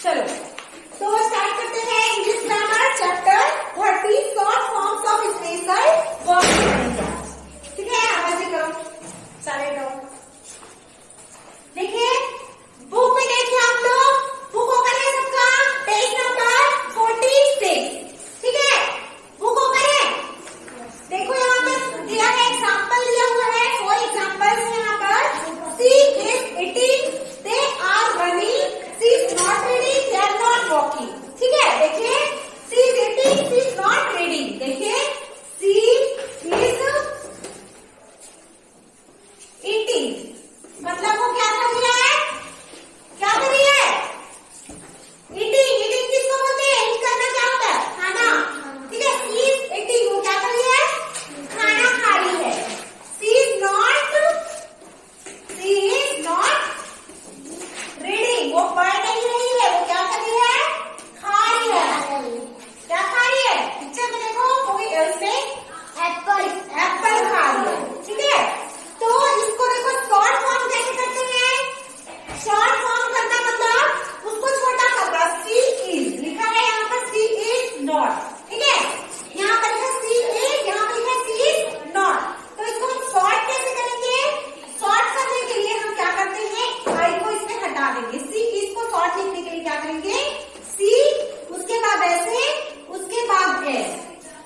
चलो तो स्टार्ट करते हैं English grammar chapter 30 short forms of special verb. ठीक है, आवाज से करो, साइलेंट रहो। देखिए बुक में देखिए आप लोग, बुक ओपन है सबका, पेज नंबर 46। ठीक है, बुक ओपन है। देखो यहाँ पर दिया है, एग्जाम्पल दिया हुआ है, 4 एग्जाम्पल्स है यहाँ पर। She is eating, they are running, she is not reading, they are not walking. ठीक है, देखिए she is eating, she is not reading. देखिए सी इज इटिंग मतलब वो क्या कर रही है, क्या कर रही है, ईटिंग। ईटिंग किसको बोलते हैं, ईट करना क्या होता है, खाना। ठीक है, सी इज ईटिंग, वो क्या कर रही है, खाना खा रही है। सी इज नॉट रीडिंग, वो पढ़ नहीं रही है, वो क्या कर रही है, खा रही है। क्या खा रही है, पिक्चर में देखो, कोई उसमें एप्पल खा रही है। ठीक है, तो इसको देखो शॉर्ट फॉर्म कैसे करते हैं। शॉर्ट फॉर्म करना मतलब उसको छोटा करना। सी इज लिखा है यहाँ पर, सी इज नॉट। ठीक है, यहाँ पर लिखा सी इज, यहाँ पर लिखा सी इज नॉट। तो इसको हम शॉर्ट कैसे करेंगे, शॉर्ट करने के लिए हम क्या करते हैं, आई को इसमें हटा देंगे। सी इज को शॉर्ट लिखने के लिए क्या करेंगे, सी, उसके बाद ऐसे, उसके बाद एस।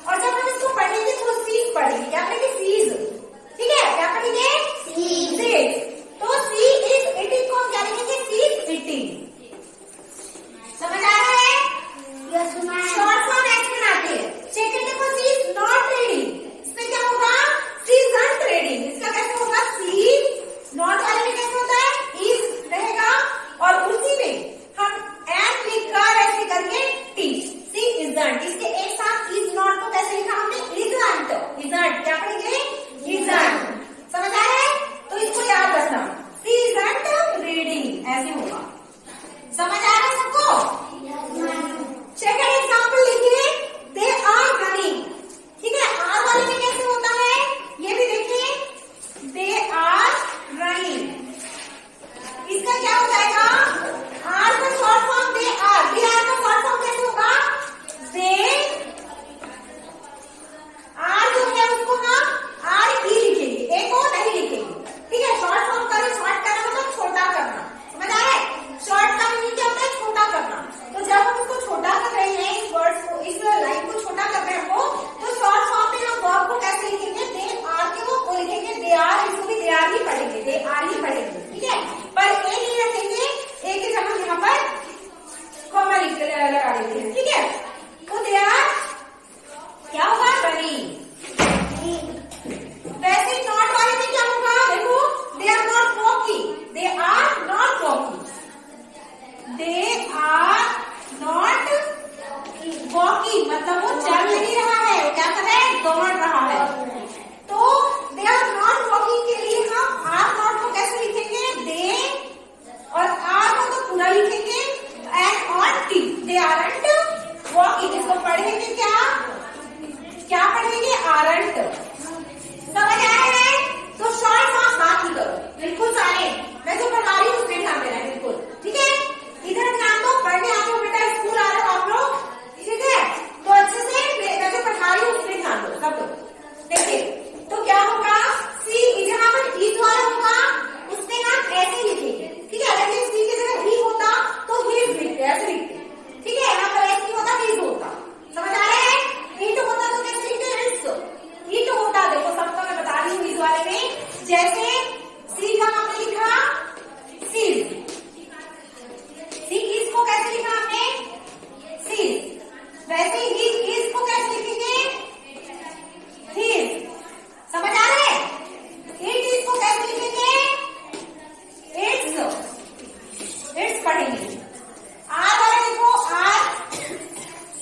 और जब हम इसको पढ़ेंगे तो सीज पढ़ेंगे, क्या पढ़ेंगे, सीज। ठीक है, क्या पढ़ेंगे, सीज। तो सी इज इटिंग को हम क्या लिखेंगे, सी इज इटिंग। समझ आ रहा है, शॉर्ट फॉर्म ऐसे बनाते हैं। सेकंड देखो, सी इज नॉट रीडिंग, इसमें क्या होगा, सी इजंट रीडिंग। इसका कैसे होगा, सी नॉट वाले में कैसे होता है, इज रहेगा और उसी में हम एम लिखकर ऐसे करके टी, सी इजंट। इसके एक साथ इज नॉट को कैसे लिखा हमने, इजंट। इजंट क्या पढ़ेंगे, इजंट। समझ आ रहा है, तो इसको याद रखना, सी इजंट रीडिंग ऐसे होगा। समझ आ रहा है सबको। सेकंड एग्जांपल लिखिए, दे आर रनिंग। ठीक है, आर वाले में कैसे होता है, ये भी देखिए, दे आर रनिंग। इसका क्या हो जाएगा, आर का short form they are, they are का शॉर्ट फॉर्म कैसे होगा, दे आर जो है उसको हम आर ई लिखेंगे, एक को नहीं लिखेंगे। ठीक है, शॉर्ट फॉर्म करें, शॉर्ट करना मतलब छोटा करना। समझ आ रहा है, शॉर्ट का मीनिंग क्या होता है, छोटा करना। तो जब हम इसको छोटा कर रहे हैं, इस वर्ड को, इस लाइन को छोटा कर रहे हैं हमको, तो शॉर्ट फॉर्म में हम वर्ब को कैसे लिखेंगे, दे आर के वो लिखेंगे, दे आर, इसको भी दे आर ही पढ़ेंगे, दे आर ही पढ़ेंगे। ठीक है, पर ए नहीं रखेंगे, ए के जगह यहाँ पर कॉमा लगा देंगे। ठीक है, तो दे आर क्या होगा, रनिंग। वैसे नॉट वाले में क्या होगा, देखो, they are not walking, they are not walking, they are not walking मतलब वो चल नहीं रहा है, वो क्या कर रहा है, दौड़ रहा है। तो दे आर नॉट वॉकिंग के लिए हम आर नॉट को कैसे लिखेंगे, दे, और आर को तो पूरा लिखेंगे and on T, they aren't walking. इसको पढ़ेंगे क्या पढ़ेंगे, आरंट। समझ आया है, तो शॉर्ट फॉर्म बात ही करो, बिल्कुल सारे मैं जो पढ़ा रही हूँ उसमें ध्यान देना है, बिल्कुल। ठीक है, इधर ध्यान दो, पढ़ने आ जाओ बेटा, स्कूल आ रहे हो आप लोग। ठीक है, तो अच्छे से मैं जो पढ़ा रही हूँ उसमें ध्यान दो सब लोग। देखिए तो क्या होगा, सी जहाँ पर इज वाला होगा उसमें हम ऐसे लिखेंगे। ठीक है, अगर सी की जगह ही होता तो हिज लिखते, ऐसे लिखते। ठीक है, यहाँ पर ऐसे नहीं होता, हिज होता। समझ आ रहा है, इट होता तो कैसे लिखते, इट्स। इट होता, देखो सबको मैं बता रही हूँ इस वाले में, जैसे सी का हमने लिखा सीज, सी इज को कैसे लिखा हमने, सीज। वैसे ही इज को कैसे लिखेंगे, हिज। समझ आ रहा है, इट इज को कैसे लिखेंगे, इट्स, इट्स पढ़ेंगे। आर वाला देखो, आर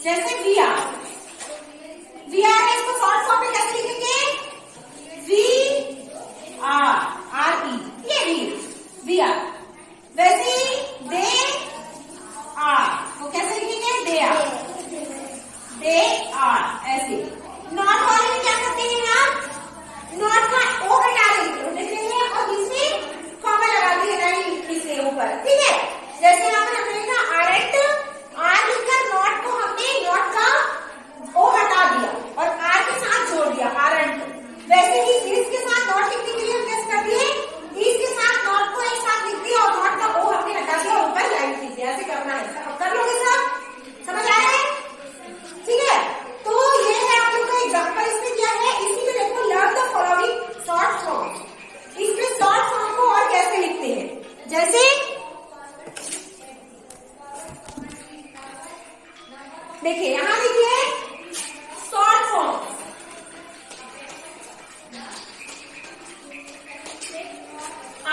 जैसे वी आर, वी आर है, इसको शॉर्ट फॉर्म में कैसे लिखेंगे, वी आर, आर ई, ये वी आर। वैसे ही दे आर, वो कैसे लिखेंगे, दे आर, दे आर ऐसे। नॉट वाले में क्या करते हैं हम, नॉट का ओ हटा देंगे और इसमें कॉमा लगा देंगे, नहीं इसके ऊपर। ठीक है, जैसे यहाँ पर हमने लिखा आरंट देखिए यहां देखिए शॉर्ट फॉर्म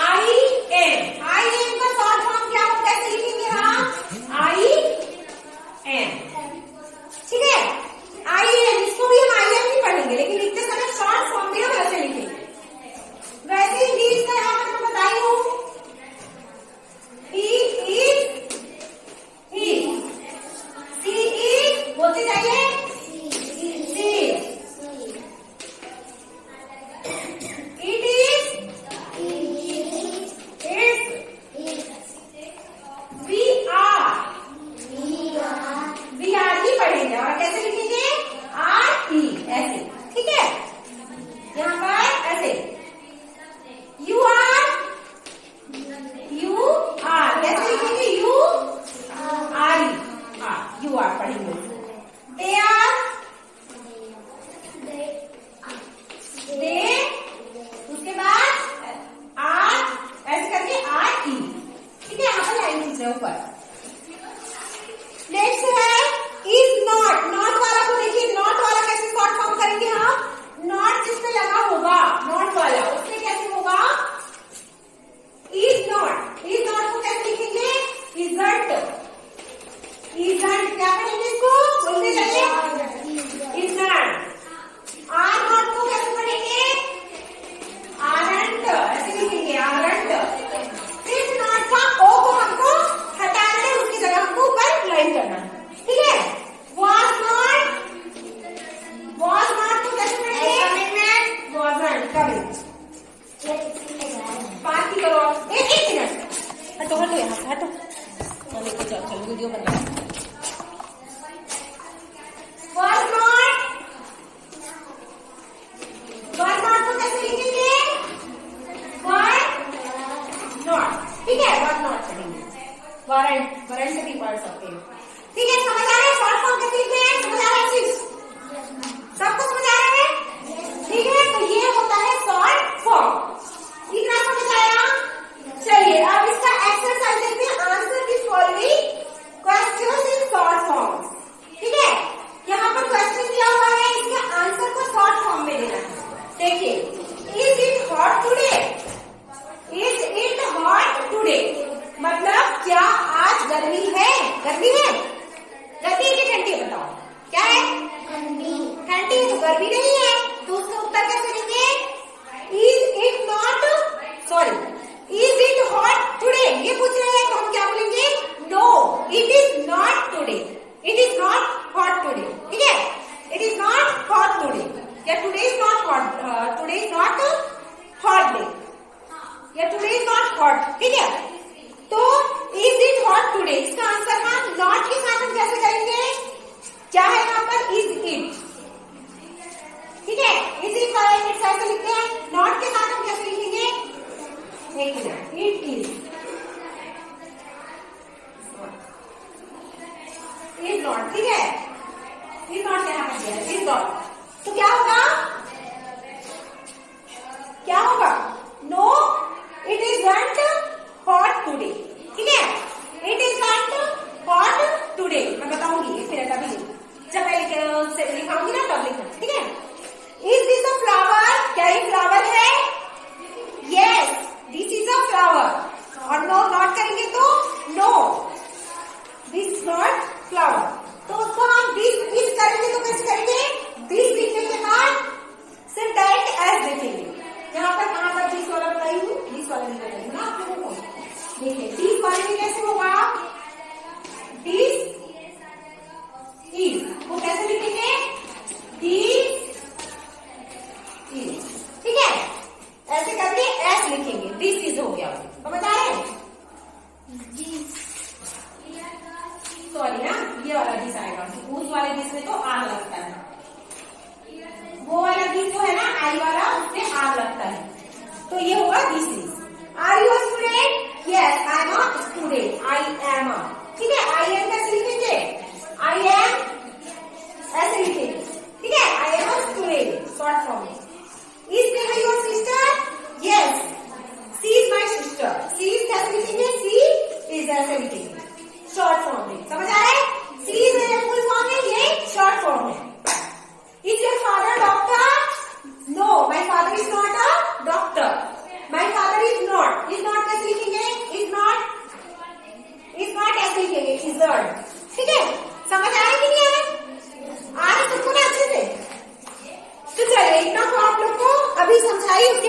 आई एम का शॉर्ट फॉर्म क्या होगा, कैसे लिखेंगे हम, आई एम, ठीक है। आई एम, इसको भी हम आई एम ही पढ़ेंगे, लेकिन लिखते समय शॉर्ट फॉर्म भी हम ऐसे लिखेंगे। वैसे इंग्लिश का यहाँ पर मैं बताई हूँ, he is, she is, बोलते जाइए, she is, it is, we are ही पढ़ेंगे और कैसे लिखेंगे, आर ई ऐसे, ठीक है। यहाँ पर ऐसे यू आर कैसे लिखेंगे, यू आर यू आर पढ़ेंगे। दे आर, दे, उसके बाद आर ऐसे करके आर ई, ठीक है। यहाँ पर लाइन खींच रहे ऊपर। नेक्स्ट है इज नॉट, नॉट वाला को देखिए, नॉट वाला कैसे शॉर्ट फॉर्म करेंगे हम, नॉट जिसपे लगा होगा नॉट वाला उसमें कैसे होगा, इज नॉट, इज नॉट को कैसे लिखेंगे, इजंट, इजंट क्या पढ़ेंगे इसको, बोलते जाइए, इजंट। आर नॉट को कैसे पढ़ेंगे, आरंट, ऐसे लिखेंगे, आरंट। सिर्फ नॉट का ओ को हमको हटाना है, उसकी जगह हमको ऊपर लाइन करना है, ठीक है। was not को कैसे पढ़ेंगे, wasn't, कभी बात ही करो, एक मिनट हटो हटो यहाँ से हटो, लेके जाओ, चलो वीडियो बना। was not को कैसे लिखेंगे, was not, ठीक है, was not पढ़ेंगे, warrant भी पढ़ सकते हैं, ठीक है। समझ आ रहा है शॉर्ट फॉर्म कैसे लिखते हैं, समझ आ रहा है, सबको समझ आ रहा है, ठीक है। तो ये होता है शॉर्ट फॉर्म, इतना समझ आया। चलिए अब इसका एक्सरसाइज देखते हैं, answer the following questions in short form, ठीक है। यहाँ पर क्वेश्चन दिया हुआ है, इसके आंसर को शॉर्ट फॉर्म में देना है। देखिए, is it hot today, is it hot today मतलब क्या आज गर्मी है, गर्मी है, गर्मी है कि ठंडी है, बताओ क्या है, ठंडी, ठंडी है तो गर्मी नहीं है, तो उसका उत्तर कैसे देंगे, is it not, sorry, is it hot today, ये पूछ रहे हैं तो हम क्या बोलेंगे, no it is not today, it is not hot today, ठीक है, it is not hot today, या today is not hot, today is not hot day, या टुडे इज नॉट हॉट, ठीक है। तो इज इट हॉट टुडे, इसका answer हम not के साथ हम कैसे करेंगे, क्या है यहाँ पर, इज इट, ठीक है। इज इट वाला इट ऐसे लिखते हैं, नॉट के साथ हम कैसे लिखेंगे, एक मिनट, इट इज नॉट, ठीक है, इज नॉट यहाँ पर दिया है, इज नॉट, तो क्या होगा, क्या होगा, no it is not hot today, ठीक है, it is not hot today, मैं बताऊंगी फिर अभी जब मैं लिखाऊंगी ना तब लिखना, ठीक है। इज दिस अ फ्लावर, क्या ये फ्लावर है, yes this is a flower, और नो नॉट करेंगे तो नो दिस नॉट फ्लावर, तो उसको हम दिस इज करेंगे तो कैसे करेंगे, दिस लिखने के बाद सिर्फ डायरेक्ट एज लिखेंगे। यहाँ पर कहाँ पर दिस वाला बताई हूँ, दिस वाला नहीं बताई ना आप लोगों को, देखिए दिस वाले में कैसे होगा, दिस इज वो कैसे लिखेंगे, दिस इज, ठीक है, ऐसे करके एस लिखेंगे, दिस इज हो गया, समझ आए, सॉरी ना, ये वाला दिस आएगा, उस वाले दिस में तो आर लगता है, वो वाला दिस जो है ना आई वाला, उसमें आर लगता है, तो ये होगा this is. Are you a student, yes I am a student, I am a, ठीक है। आई एम कैसे लिखेंगे, आई एम ऐसे लिखेंगे, ठीक है, I am a student short form में। Is Neha your sister, yes she is my sister, she is कैसे लिखेंगे, सी इज ऐसे लिखेंगे शॉर्ट फॉर्म में, समझ आ रहा है, सी इज फुल फॉर्म में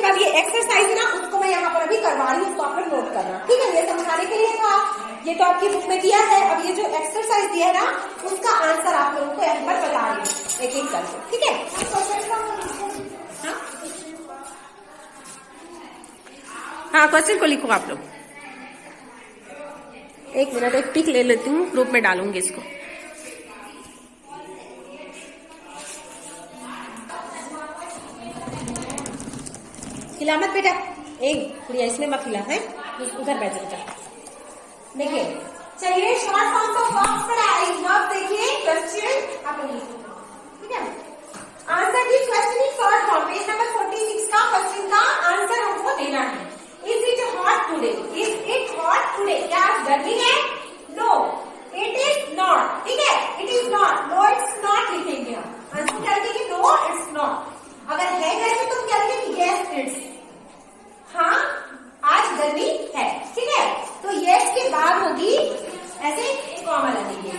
बाद ये एक्सरसाइज है ना, उसको मैं यहाँ पर अभी करवा रही हूँ, उसको आप लोग नोट करना, ठीक है। ये समझाने के लिए था, ये तो आपकी बुक में दिया है। अब ये जो एक्सरसाइज दिया है ना, उसका आंसर आप लोगों को यहाँ पर बता रही हूँ एक एक करके, ठीक है। हाँ, क्वेश्चन को लिखो आप लोग। एक मिनट, एक पिक ले लेती हूँ, ग्रुप में डालूंगी इसको। खिला मत बेटा, एक गुड़िया इसमें मत खिला है, उधर बैठ जाता। देखिए, चलिए शॉर्ट फॉर्म ऑफ वर्ब्स पर आए। वर्ब देखिए, क्वेश्चन आप लोग, ठीक है। Answer the question in short form. Page number 46 का क्वेश्चन का आंसर हमको देना है। Is it hot today? Is it hot today? क्या आज गर्मी है? नो, इट इज नॉट, ठीक है। It is not, no it's not लिखेंगे हम। आंसर क्या लिखेंगे? No it's not. अगर है गर्मी तो क्या लिखेंगे? यस इट्स, हाँ आज गर्मी है, ठीक है। तो यस के बाद होगी ऐसे कॉमा लगेगी।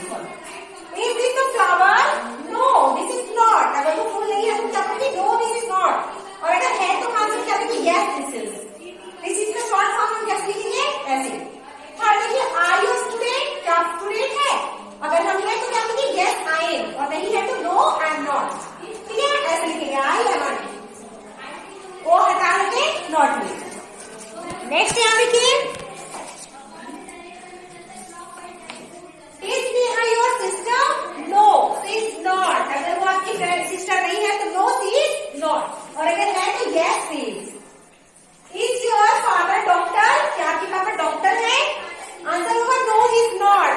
Is this a flower? No this is not. अगर वो फूल नहीं है तो क्या करेंगे? No this is not. और अगर है तो आंसर क्या लिखेंगे? Yes this is. This is का शॉर्ट फॉर्म हम कैसे लिखेंगे? ऐसे। थर्ड देखिए, आर यू स्टूडेंट? क्या स्टूडेंट है? अगर हम है तो क्या लिखेंगे? Yes I am. और नहीं है तो नो आई एम नॉट, ठीक है। ऐसे लिखेंगे, आई एम नॉट, वो हटा के नॉट में। नेक्स्ट यहाँ देखिए, is Neha your sister? No she is not. अगर वो आपकी सिस्टर नहीं है तो नो शी इज नॉट। और अगर है तो yes she is. Is your father doctor? क्या आपके पापा डॉक्टर है? आंसर होगा नो ही इज नॉट।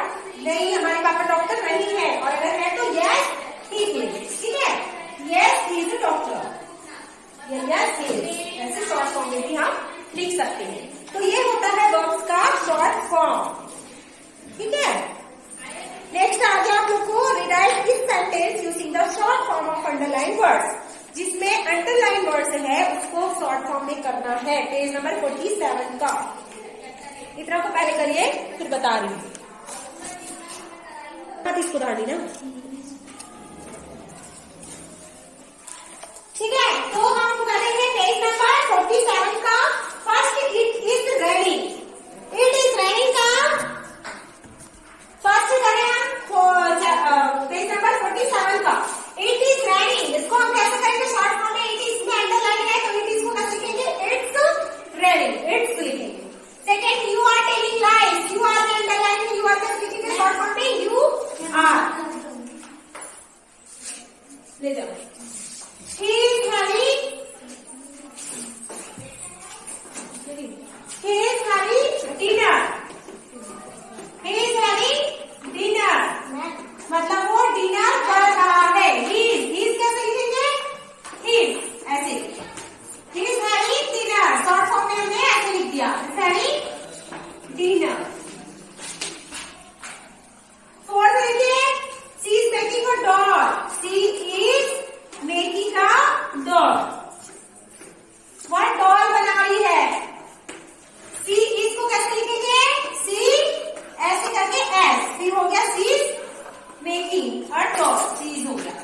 नहीं, हमारे पापा डॉक्टर नहीं है। और अगर है तो यस ही इज, ठीक है। Yes he is a doctor, yes he is. ऐसे शॉर्ट फॉर्म में भी हम लिख सकते हैं। तो ये होता है वर्ब्स का शॉर्ट फॉर्म, ठीक है। नेक्स्ट आगे आप लोग को rewrite this sentence using the short form of underline words. जिसमें अंडरलाइन वर्ड्स है उसको शॉर्ट फॉर्म में करना है। पेज नंबर 47 का। इतना को पहले करिए, फिर बता रही हूँ। इसको डाली ना, ठीक है। तो हम करेंगे पेज नंबर 47 का। First, it is raining. It is raining का फर्स्ट करें हम पेज नंबर 47 का। इट इज रेनिंग, इसको हम कैसे करेंगे शॉर्ट फॉर्म में? इट इज में अंडरलाइन है तो इट इज को कैसे लिखेंगे? इट्स रेनिंग, इट्स लिखेंगे। Second, you are telling lies. You are में अंडरलाइन है, यू आर कैसे लिखेंगे शॉर्ट फॉर्म में? You are. ले जाओ। He is having dinner. He is having dinner. मतलब वो डिनर कर रहा है। He is कैसे लिखेंगे? Is ऐसे। He is having dinner। Short form में हमने ऐसे लिख दिया, having dinner। फोर्थ देखिए, she is making a doll. She is making a doll. वह डॉल बना रही है। सी इसको कैसे लिखेंगे? सी ऐसे करके एस, सी हो गया सी मेकिंग अ डॉल, चीज हो गया।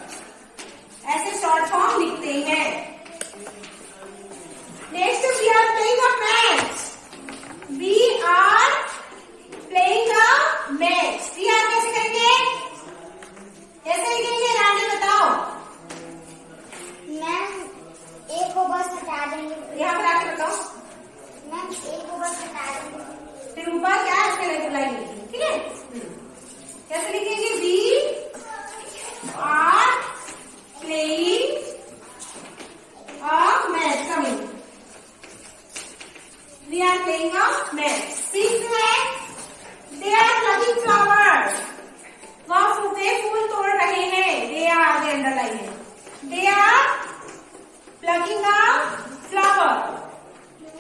ऐसे शॉर्ट फॉर्म लिखते हैं। Next, we are playing a match. We are playing a match. We are कैसे करेंगे? कैसे लिखेंगे? रानी बताओ। मैम एक को बस हटा देंगे। यहाँ पर आके बताओ। मैम एक को बस हटा देंगे। फिर ऊपर क्या है इसके लिए लाइन लिखेंगे, ठीक है। कैसे लिखेंगे? We are playing a match. Coming, we are playing a match. Six है, दे आर प्लकिंग फ्लावर्स। वह फूल तोड़ रहे हैं। दे आर दे अंडरलाइन है। They are plucking a flower,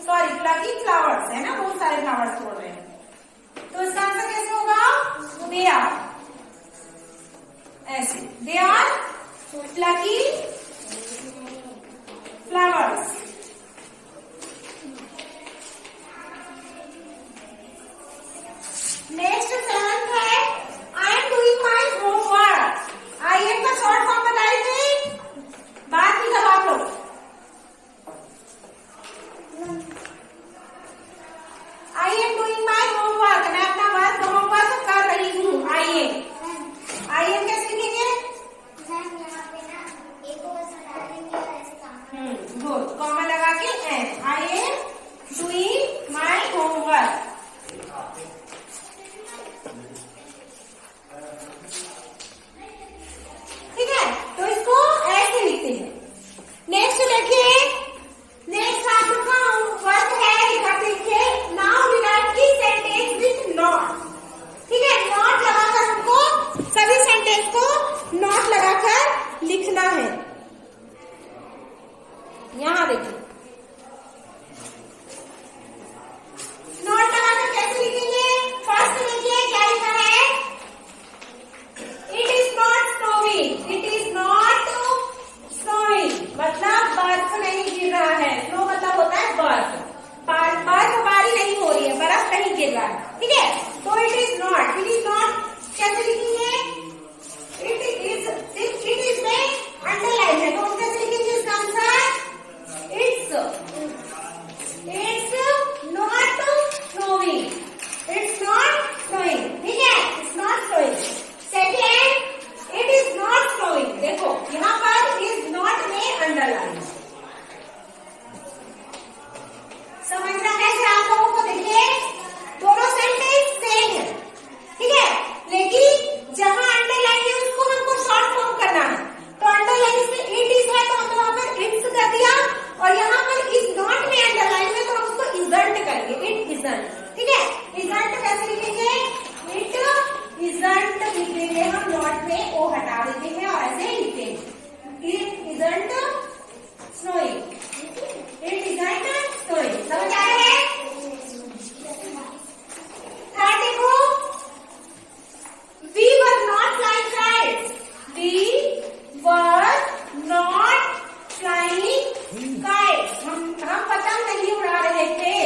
sorry plucking flowers है ना, बहुत सारे फ्लावर्स तोड़ रहे हैं। तो इसका आंसर कैसे होगा? दे आर, ऐसे they are plucking flowers. Next seventh है, I am doing my homework. I am का शॉर्ट फॉर्म बताए थे, बात नहीं करो आप लोग। लिखना है। यहाँ देखिए, नॉट लगाकर कैसे लिखेंगे? फर्स्ट देखिए क्या लिखा है, it is not snowing, it is not snowing, मतलब बर्फ नहीं गिर रहा है। स्नो मतलब होता है बर्फ, बर्फबारी नहीं हो रही है, बर्फ नहीं गिर रहा है, ठीक है। तो इट इज नॉट कैसे लिखेंगे? इट इज में अंडरलाइन है, तो कैसे लिखेंगे इसका answer? It's not snowing, it's not snowing, ठीक है, it's not snowing. Second, it is not snowing, देखो यहाँ पर इज नॉट में अंडरलाइन। समझना कैसे आप लोगों को? देखिए दोनों सेंटेंस सेम है, ठीक है, लेकिन जहां अंडरलाइन है उसको हमको शॉर्ट फॉर्म करना है। तो अंडरलाइन में इट इज है तो हमने वहां पर इट्स कर दिया, और यहाँ पर इज नॉट में अंडरलाइन है तो हम उसको इजंट करेंगे, इट इजंट, ठीक है। इजंट कैसे लिखेंगे? इट इजंट लिखेंगे हम, नॉट में ओ हटा देते हैं और ऐसे लिखेंगे, it isn't snowing, it isn't snowing. समझ आ रहा है? थर्ड देखो, we were not flying kites, we were not flying kites, हम पतंग नहीं उड़ा रहे थे।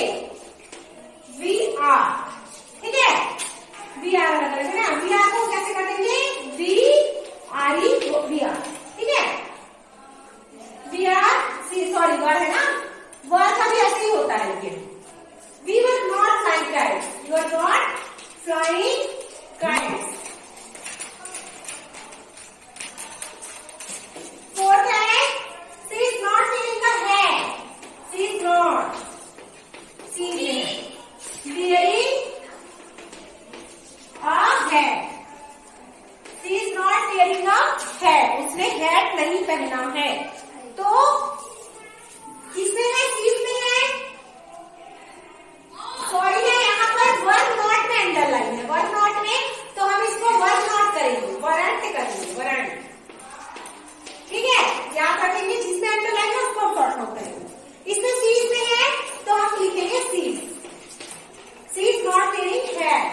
we are, ठीक है, we are लगा रहे ना, we are को कैसे करेंगे? we are, ठीक है, we are, सॉरी वर्ड है ना, वर्ड का भी ऐसे ही होता है, लेकिन we were not flying kites, you are not flying kites। Fourth है, she is not wearing a hat, she is not, she is wearing a hat, she is not wearing a hat, उसने hat नहीं पहना है। तो किसमें है? Seize में है, सॉरी है, यहाँ पर वन नॉट में अंडरलाइन है, वन नॉट में, तो हम इसको वन नॉट करेंगे, वरंट करेंगे, वरंट, ठीक है, क्या करेंगे? जिसमें अंडरलाइन है उसको शॉर्ट फॉर्म करेंगे। इसमें सीज में है तो हम लिखेंगे she's, she's not wearing hat,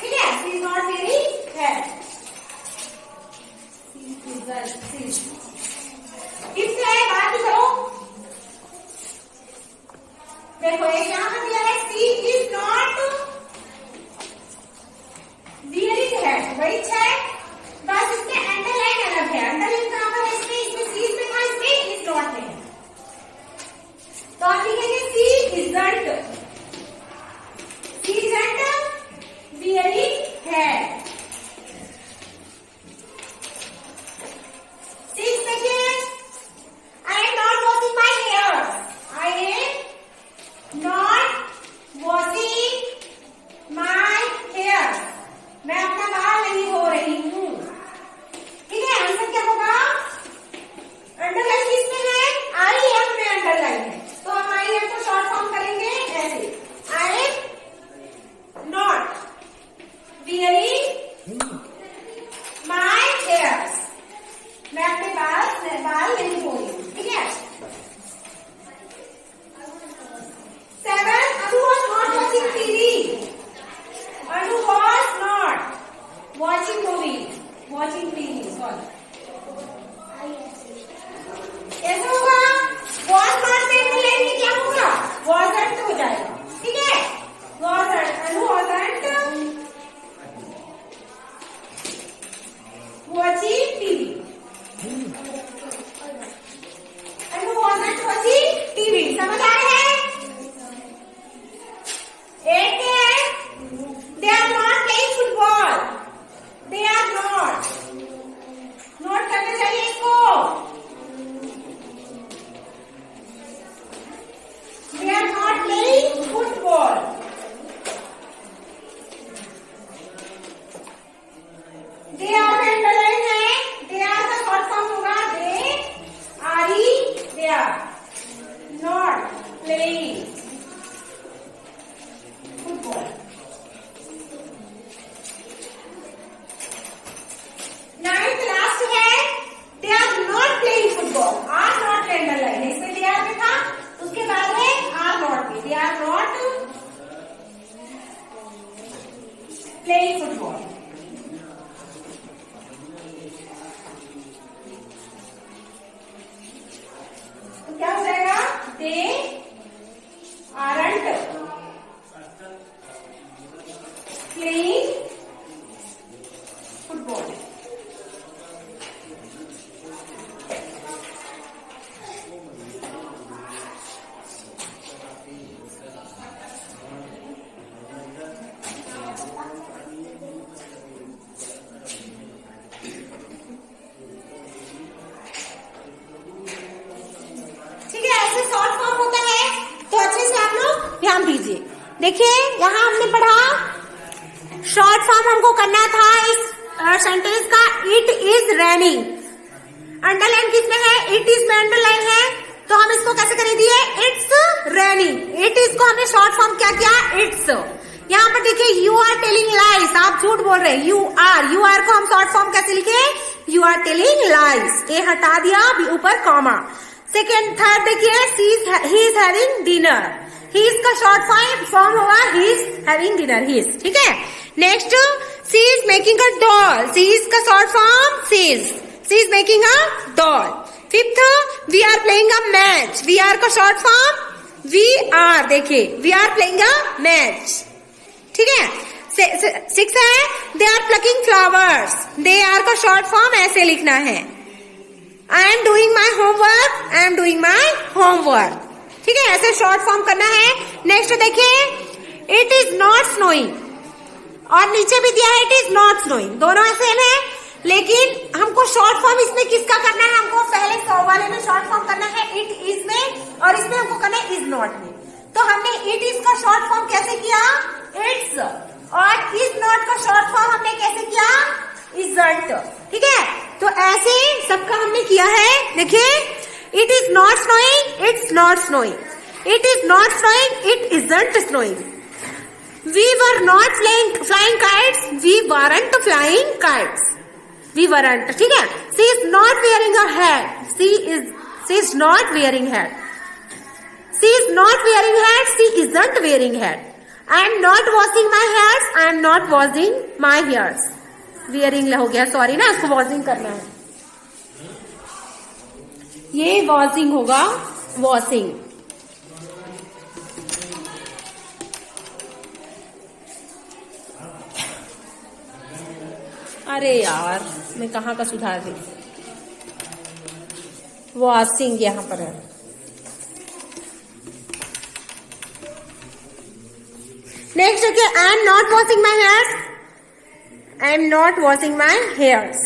ठीक है, सीज नॉट वेयरिंग हैट। किससे है? बात भी करो। देखो एक यहाँ पर दिया है, she is not wearing hat, वही है, बस इसमें अंडरलाइन अलग है। अंडरलाइन कहाँ पर है? इसमें सी में था, इसमें इज नॉट में है, तो आप लिखेंगे she isn't, she isn't wearing hat. मैं अपना बाल नहीं धो रही playing football. तो क्या हो जाएगा? They aren't playing football. ठीक है, ऐसे शॉर्ट फॉर्म होता है, तो अच्छे से आप लोग ध्यान दीजिए। देखिए यहाँ हमने पढ़ा शॉर्ट फॉर्म हमको करना था इस सेंटेंस का, इट इज रेनिंग। अंडरलाइन किसमें है? इट इज में अंडरलाइन है, तो हम इसको कैसे कर दिए? It's raining. इट इज को हमने शॉर्ट फॉर्म क्या किया? इट्स। यहाँ पर देखिए यू आर टेलिंग लाइज, आप झूठ बोल रहे हैं। यू आर को हम शॉर्ट फॉर्म कैसे लिखे? You are telling lies. A हटा दिया, ऊपर कॉमा। सेकेंड थर्ड देखिए he is having dinner. He is का शॉर्ट फॉर्म होगा he is having dinner, he is. ठीक है, next she is making a doll. She is का short form she is making a doll. Fifth we are playing a match. We are का short form we are, देखिए we are playing a match. ठीक है, six है they are plucking flowers. They are का short form ऐसे लिखना है, I am doing my homework, I am doing my homework. ठीक है, ऐसे शॉर्ट फॉर्म करना है। नेक्स्ट देखिए इट इज नॉट स्नोइंग, और नीचे भी दिया है इट इज नॉट स्नोइंग, दोनों सेम है, लेकिन हमको शॉर्ट फॉर्म इसमें किसका करना है? हमको पहले 100 वाले में शॉर्ट फॉर्म करना है इट इज में, और इसमें हमको करना है इज नॉट में। तो हमने इट इज का शॉर्ट फॉर्म कैसे किया? इट्स, और इज नॉट का शॉर्ट फॉर्म हमने कैसे किया? इजंट। ठीक है, तो ऐसे सबका हमने किया है। देखिए it is not snowing, it's not snowing, it is not snowing, it isn't snowing. We were not flying kites, we weren't flying kites, we weren't. ठीक है, she is not wearing a hat, she is not wearing hat, she is not wearing hat, she isn't wearing hat. I am not washing my hairs, I am not washing my hairs. Wearing हो गया, sorry ना, इसको washing करना है, ये washing होगा, washing. अरे यार मैं कहाँ का सुधार दी, वॉशिंग यहाँ पर है। नेक्स्ट देखिए आई am not washing my hairs, I am not washing my hairs.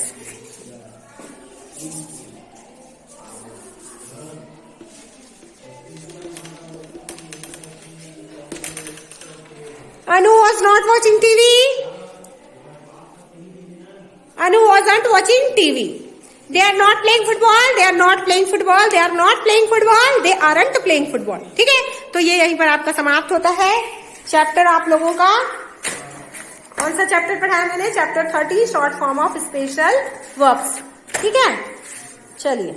Anu was not watching TV. Anu wasn't watching TV. They are not playing football. They are not playing football. They are not playing football. They aren't playing football. ठीक है, तो ये यहीं पर आपका समाप्त होता है चैप्टर आप लोगों का। कौन सा चैप्टर पढ़ाया मैंने? Chapter 30 short form of special verbs. ठीक है, चलिए।